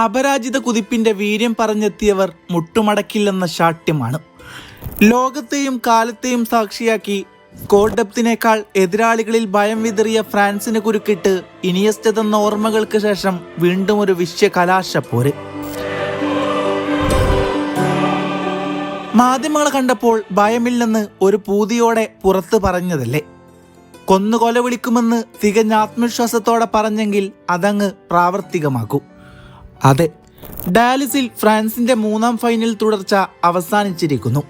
അപരാജിത കുതിപ്പിന്റെ വീര്യം പറഞ്ഞെത്തിയവർ മുട്ടുമടക്കില്ലെന്ന ശാഠ്യമാണ്. ലോകത്തെയും കാലത്തെയും സാക്ഷിയാക്കി സ്കോർ ഡെപ്തിനേക്കാൾ എതിരാളികളിൽ ഭയം വിതറിയ ഫ്രാൻസിന് കുരുക്കിട്ട് ഇനിയസ്റ്റ തന്ന ഓർമ്മകൾക്ക് ശേഷം വീണ്ടും ഒരു വിശ്വകലാശപ്പോര്. മാധ്യമങ്ങളെ കണ്ടപ്പോൾ ഭയമില്ലെന്ന് ഒരു പൂതിയോടെ പുറത്തു പറഞ്ഞതല്ലേ? കൊന്നുകൊല വിളിക്കുമെന്ന് തികഞ്ഞ ആത്മവിശ്വാസത്തോടെ പറഞ്ഞെങ്കിൽ അതങ്ങ് പ്രാവർത്തികമാക്കൂ. അതെ, ഡാലസിൽ ഫ്രാൻസിന്റെ 3ാം ഫൈനൽ തുടർച്ച അവസാനിച്ചിരിക്കുന്നു.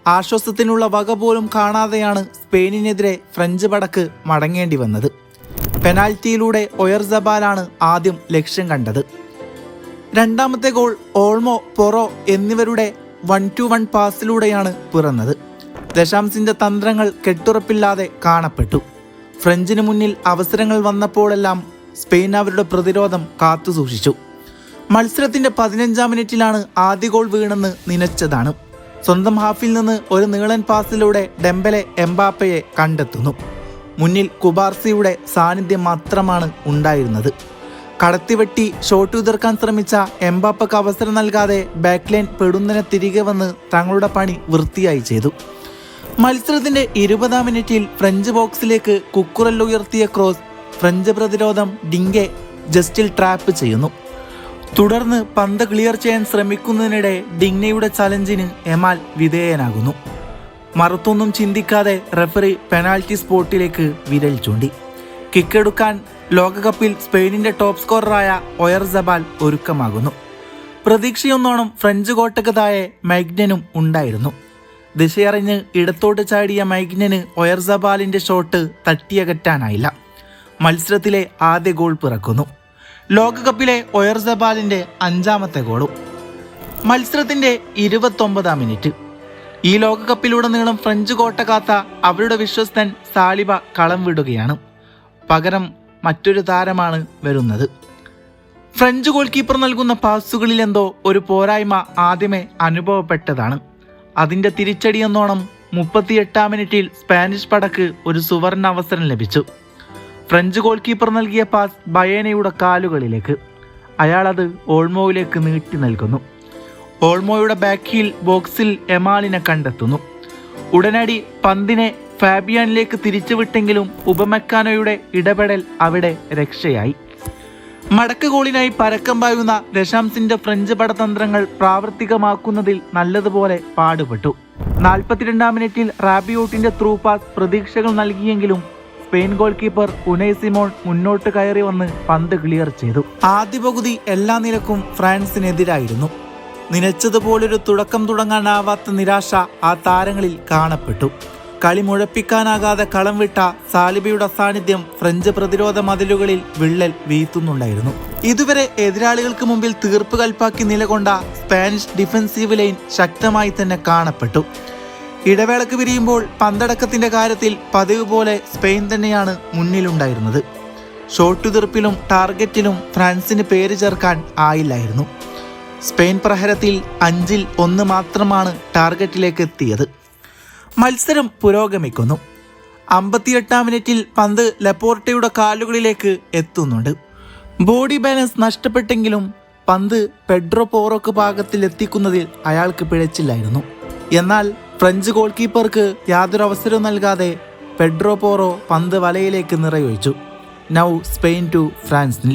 ആശ്വാസത്തിനുള്ള വക പോലും കാണാതെയാണ് സ്പെയിനിനെതിരെ ഫ്രഞ്ച് പടക്ക് മടങ്ങേണ്ടി വന്നത്. പെനാൽറ്റിയിലൂടെ ഒയർസബാലാണ് ആദ്യം ലക്ഷ്യം കണ്ടത്. രണ്ടാമത്തെ ഗോൾ ഓൾമോ, പൊറോ എന്നിവരുടെ 1-1 പാസിലൂടെയാണ് പിറന്നത്. ദശാംസിന്റെ തന്ത്രങ്ങൾ കെട്ടുറപ്പില്ലാതെ കാണപ്പെട്ടു. ഫ്രഞ്ചിന് മുന്നിൽ അവസരങ്ങൾ വന്നപ്പോഴെല്ലാം സ്പെയിൻ അവരുടെ പ്രതിരോധം കാത്തുസൂക്ഷിച്ചു. മത്സരത്തിന്റെ 15ാം മിനിറ്റിലാണ് ആദ്യ ഗോൾ വീണെന്ന് നനച്ചതാണ്. സ്വന്തം ഹാഫിൽ നിന്ന് ഒരു നീളൻ പാസിലൂടെ ഡെംബലെ എംബാപ്പയെ കണ്ടെത്തുന്നു. മുന്നിൽ കുബാർസിയുടെ സാന്നിധ്യം മാത്രമാണ് ഉണ്ടായിരുന്നത്. കടത്തിവെട്ടി ഷോട്ട് ഉതിർക്കാൻ ശ്രമിച്ച എംബാപ്പക്ക് അവസരം നൽകാതെ ബാക്ക്ലൈൻ പെടുന്നതിനെ തിരികെ വന്ന് തങ്ങളുടെ പണി വൃത്തിയായി ചെയ്തു. മത്സരത്തിന്റെ 20ാം മിനിറ്റിൽ ഫ്രഞ്ച് ബോക്സിലേക്ക് കുക്കുറൽ ഉയർത്തിയ ക്രോസ് ഫ്രഞ്ച് പ്രതിരോധം ഡിങ്കെ ജസ്റ്റിൽ ട്രാപ്പ് ചെയ്യുന്നു. തുടർന്ന് പന്ത് ക്ലിയർ ചെയ്യാൻ ശ്രമിക്കുന്നതിനിടെ ഡിഗ്നയുടെ ചലഞ്ചിന് എമാൽ വിധേയനാകുന്നു. മറുത്തൊന്നും ചിന്തിക്കാതെ റെഫറി പെനാൽറ്റി സ്പോട്ടിലേക്ക് വിരൽ ചൂണ്ടി. കിക്കെടുക്കാൻ ലോകകപ്പിൽ സ്പെയിനിന്റെ ടോപ്പ് സ്കോററായ ഒയർസബാൽ ഒരുക്കമാകുന്നു. പ്രതീക്ഷയൊന്നോണം ഫ്രഞ്ച് കോട്ടക്ക് താഴെ മൈഗ്നനും ഉണ്ടായിരുന്നു. ദിശയറിഞ്ഞ് ഇടത്തോട്ട് ചാടിയ മൈഗ്നന് ഒയർസബാലിന്റെ ഷോട്ട് തട്ടിയകറ്റാനായില്ല. മത്സരത്തിലെ ആദ്യ ഗോൾ പിറക്കുന്നു. ലോകകപ്പിലെ ഒയർസബാലിന്റെ 5ാമത്തെ ഗോളും. മത്സരത്തിന്റെ 29ാം മിനിറ്റ്. ഈ ലോകകപ്പിലുടനീളം ഫ്രഞ്ച് കോട്ട കാത്ത അവരുടെ വിശ്വസ്തൻ സാലിബ കളം വിടുകയാണ്. പകരം മറ്റൊരു താരമാണ് വരുന്നത്. ഫ്രഞ്ച് ഗോൾ കീപ്പർ നൽകുന്ന പാസുകളിൽ എന്തോ ഒരു പോരായ്മ ആദ്യമേ അനുഭവപ്പെട്ടതാണ്. അതിന്റെ തിരിച്ചടിയെന്നോണം 38ാം മിനിറ്റിൽ സ്പാനിഷ് പടക്ക് ഒരു സുവർണ അവസരം ലഭിച്ചു. ഫ്രഞ്ച് ഗോൾ കീപ്പർ നൽകിയ പാസ് ബയേനയുടെ കാലുകളിലേക്ക്. അയാൾ അത് ഓൾമോയിലേക്ക് നീട്ടി നൽകുന്നു. ഓൾമോയുടെ ബാക്ക് ഹീൽ ബോക്സിൽ എമാലിനെ കണ്ടെത്തുന്നു. ഉടനടി പന്തിനെ ഫാബിയാനിലേക്ക് തിരിച്ചുവിട്ടെങ്കിലും ഉപമെക്കാനോയുടെ ഇടപെടൽ അവിടെ രക്ഷയായി. മടക്ക് ഗോളിനായി പരക്കം പായുന്ന ദശാംസിന്റെ ഫ്രഞ്ച് പടതന്ത്രങ്ങൾ പ്രാവർത്തികമാക്കുന്നതിൽ നല്ലതുപോലെ പാടുപെട്ടു. 42ാം മിനിറ്റിൽ റാബിയോട്ടിന്റെ ത്രൂ പാസ് പ്രതീക്ഷകൾ നൽകിയെങ്കിലും Spain goalkeeper Unai Simon മുന്നോട്ട് കയറി വന്ന് പന്ത് ക്ലിയർ ചെയ്തു. ആദ്യ പകുതി എല്ലാ നിലക്കും ഫ്രാൻസിനെതിരായിരുന്നു. നനച്ചതുപോലൊരു തുടക്കം തുടങ്ങാനാവാത്ത നിരാശ ആ താരങ്ങളിൽ കാണപ്പെട്ടു. കളി മുഴപ്പിക്കാനാകാതെ കളം വിട്ട സാലിബയുടെ സാന്നിധ്യം ഫ്രഞ്ച് പ്രതിരോധ മതിലുകളിൽ വിള്ളൽ വീഴ്ത്തുന്നുണ്ടായിരുന്നു. ഇതുവരെ എതിരാളികൾക്ക് മുമ്പിൽ തീർപ്പ് കൽപ്പാക്കി നിലകൊണ്ട സ്പാനിഷ് ഡിഫൻസീവ് ലൈൻ ശക്തമായി തന്നെ കാണപ്പെട്ടു. ഇടവേളക്ക് പിരിയുമ്പോൾ പന്തടക്കത്തിന്റെ കാര്യത്തിൽ പതിവ് പോലെ സ്പെയിൻ തന്നെയാണ് മുന്നിലുണ്ടായിരുന്നത്. ഷോട്ട് തീർപ്പിലും ടാർഗറ്റിലും ഫ്രാൻസിന് പേര് ചേർക്കാൻ ആയില്ലായിരുന്നു. സ്പെയിൻ പ്രഹരത്തിൽ 5-ൽ 1 മാത്രമാണ് ടാർഗറ്റിലേക്ക് എത്തിയത്. മത്സരം പുരോഗമിക്കുന്നു. 58ാം മിനിറ്റിൽ പന്ത് ലപ്പോർട്ടയുടെ കാലുകളിലേക്ക് എത്തുന്നുണ്ട്. ബോഡി ബാലൻസ് നഷ്ടപ്പെട്ടെങ്കിലും പന്ത് പെഡ്രോ പോറോക്ക് പാകത്തിൽ എത്തിക്കുന്നതിൽ അയാൾക്ക് പിഴച്ചില്ലായിരുന്നു. എന്നാൽ ഫ്രഞ്ച് ഗോൾ കീപ്പർക്ക് യാതൊരു അവസരവും നൽകാതെ പെഡ്രോ പോറോ പന്ത് വലയിലേക്ക് നിറയൊഴിച്ചു. നൗ സ്പെയിൻ 2 ഫ്രാൻസിൽ.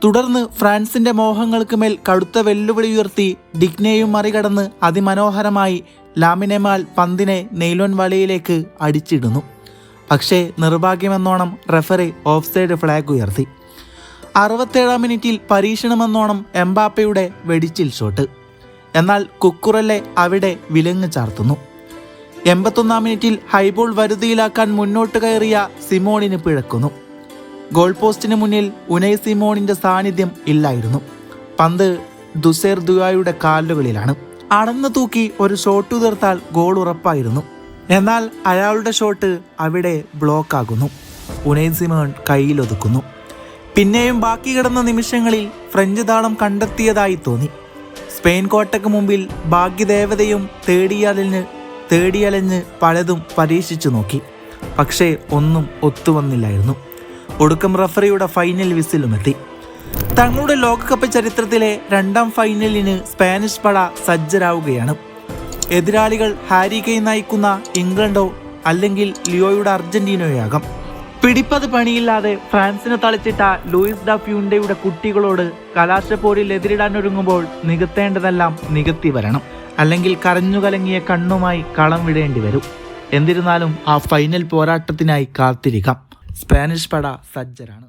തുടർന്ന് ഫ്രാൻസിന്റെ മോഹങ്ങൾക്ക് മേൽ കടുത്ത വെല്ലുവിളി ഉയർത്തി ഡിഗ്നയും മറികടന്ന് അതിമനോഹരമായി ലാമിനെമാൽ പന്തിനെ നെയ്ലോൻ വലയിലേക്ക് അടിച്ചിടുന്നു. പക്ഷേ നിർഭാഗ്യമെന്നോണം റെഫറി ഓഫ് സൈഡ് ഫ്ലാഗ് ഉയർത്തി. 67ാം മിനിറ്റിൽ പരീക്ഷണമെന്നോണം എംബാപ്പയുടെ വെടിച്ചിൽ ഷോട്ട്. എന്നാൽ കുക്കുറല്ലെ അവിടെ വിലങ്ങ് ചാർത്തുന്നു. 81ാം മിനിറ്റിൽ ഹൈബോൾ വരുതിയിലാക്കാൻ മുന്നോട്ട് കയറിയ സിമോണിന് പിഴക്കുന്നു. ഗോൾ പോസ്റ്റിന് മുന്നിൽ ഉനൈ സിമോണിന്റെ സാന്നിധ്യം ഇല്ലായിരുന്നു. പന്ത് ദുസേർ ദുയായുടെ കാലുകളിലാണ്. അടന്നു തൂക്കി ഒരു ഷോട്ട് തീർത്താൽ ഗോൾ ഉറപ്പായിരുന്നു. എന്നാൽ അയാളുടെ ഷോട്ട് അവിടെ ബ്ലോക്ക് ആകുന്നു. ഉനൈ സിമോൺ കയ്യിലൊതുക്കുന്നു. പിന്നെയും ബാക്കി കിടന്ന നിമിഷങ്ങളിൽ ഫ്രഞ്ച് താളം കണ്ടെത്തിയതായി തോന്നി. സ്പെയിൻ കോട്ടയ്ക്ക് മുമ്പിൽ ഭാഗ്യദേവതയും തേടിയലഞ്ഞ് പലതും പരീക്ഷിച്ചു നോക്കി. പക്ഷേ ഒന്നും ഒത്തുവന്നില്ലായിരുന്നു. ഒടുക്കം റഫറിയുടെ ഫൈനൽ വിസിലുമെത്തി. തങ്ങളുടെ ലോകകപ്പ് ചരിത്രത്തിലെ 2ാം ഫൈനലിന് സ്പാനിഷ് പട സജ്ജരാവുകയാണ്. എതിരാളികൾ ഹാരി കെയ്ൻ നയിക്കുന്ന ഇംഗ്ലണ്ടോ അല്ലെങ്കിൽ ലിയോയുടെ അർജന്റീനയോയാകാം. പിടിപ്പത് പണിയില്ലാതെ ഫ്രാൻസിന് തളിച്ചിട്ട ലൂയിസ് ഡ ഫ്യൂൻഡയുടെ കുട്ടികളോട് കലാശപ്പോരിൽ എതിരിടാനൊരുങ്ങുമ്പോൾ നികത്തേണ്ടതെല്ലാം നികത്തി വരണം. അല്ലെങ്കിൽ കരഞ്ഞുകലങ്ങിയ കണ്ണുമായി കളം വിടേണ്ടി വരും. എന്നിരുന്നാലും ആ ഫൈനൽ പോരാട്ടത്തിനായി കാത്തിരിക്കാം. സ്പാനിഷ് പട സജ്ജരാണ്.